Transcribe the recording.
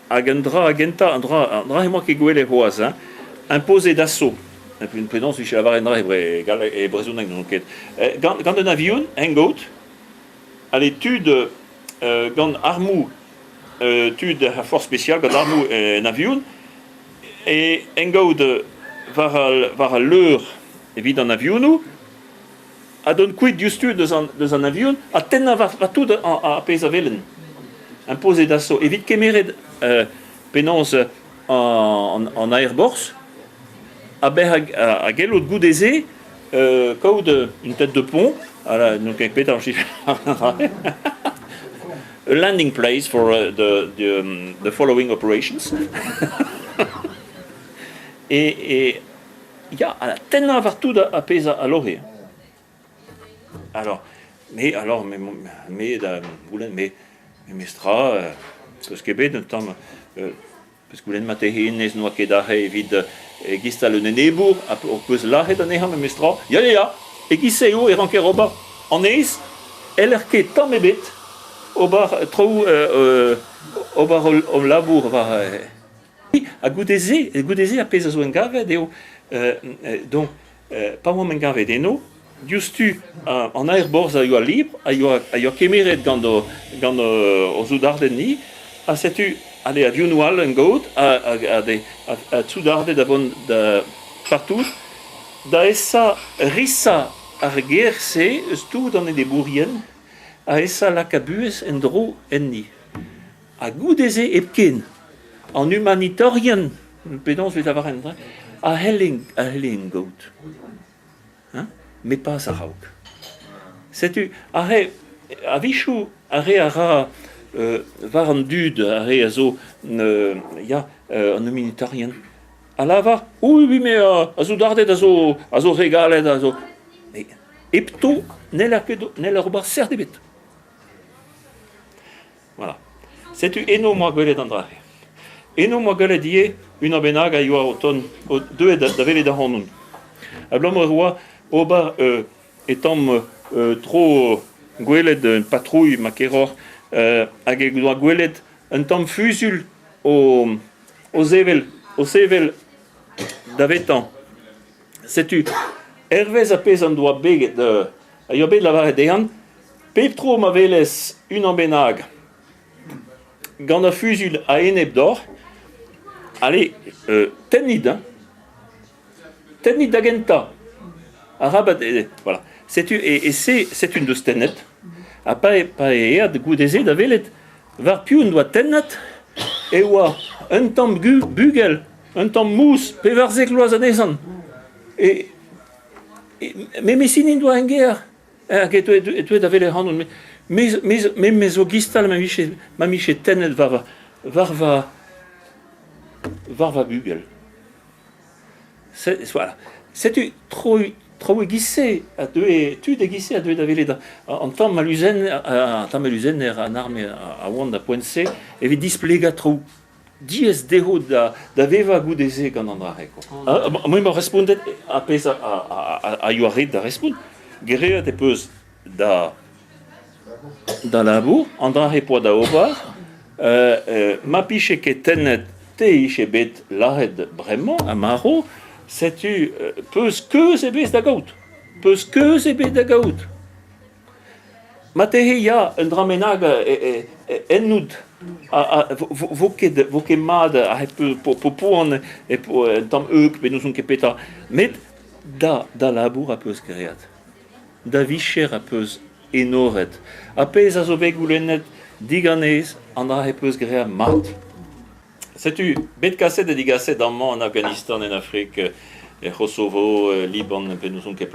Agendra, agenta, andra et moi qui gouel les rois, imposé d'assaut. Une prédence chez la varendra et Brésil donc quand un avion, un goat, à l'étude, quand armou, étude à force spéciale, quand armou un avion, et un goat var l'heure, évidemment, un avion, nous, a donné quid juste de un avion, a tenna va tout à pesa velen, imposé d'assaut. Et vite qu'éméré pénance en airborse, à quel autre goût d'aisé, code une tête de pont, donc avec pétan a landing place for the following operations. et il y a la tenna va tout à pesa à l'orée. Alors, mais mestra, parce que ben temps, parce que vous l'avez maté hines noa kedahe vid gista le nenebour, au cause là et donné ham mestra, ya, et qui sait où et ranker oba en est, LRK tant mebet, oba trop oba au labour va à goudézé à pesa zo engave deo donc pas moi engave de no. Justu en airbors a eu libre, a eu kemeret gando aux oudardenni, a setu aller à Vionual en goat, à soudarde d'avon partout, da essa rissa argerse, stu dans des bourriennes, a essa la cabues en dro enni. A goudeze epken, en humanitarien, pédance vit avoir a helling goat. Mais pas à Rauk. C'est-tu, a Vichou, ara varandud, azo, ya, un humanitarien. À lava, oui, mais azo d'azo regale, d'azo. Epto, nella roba ser de bête. Voilà. C'est-tu, eno moi gueule d'andrare. Eno moi gueule die, une abenaga, yo automne, deux d'avele d'ahonun. A blom roi, Oba étant trop gouelet une patrouille maqueror avec doit gouelet un temps fusul au sevel d'avetan. C'est-tu Hervé apes un doigt beg de ayobé de la varedean Petro maveles une embenag ganda fusul à enebdor allez tenid d'agenta. Voilà. C'est une de stenet. A pas de goût des d'avelet. Var piun doit tenet. Et wa un temps bugel, un temps mousse, pe var zekloaz anesan. Et mais sinin doit en guerre. Que tu d'avelet handon. Mais au gistal ma miche tenet va bugel. Voilà. C'est trop aiguissé à deux et tu déguissé à deux d'aveler en temps maluzen en arme à wanda poince et vi displega trop 10 deho d'aveva goudeze quand on arrête quoi. Moi me répondait à pesa à yuarit da répond guerre te pose da labour andra repo da oba ma piche que tenet te chez bet l'ahed vraiment amaro. C'est-tu peu que c'est bête d'agaut, peu que c'est bête d'agaut. Mateheia un dramenaga ennud a vokemad a popon et pour un temps que nous sommes peta, mais da labour a peu créat, da vicher a peu enoret, a pez a zovegoulenet diganes en a peu créat mat. C'est-tu bête cassette et digassé dans mon en Afghanistan, en Afrique, Kosovo, Liban, nous sommes que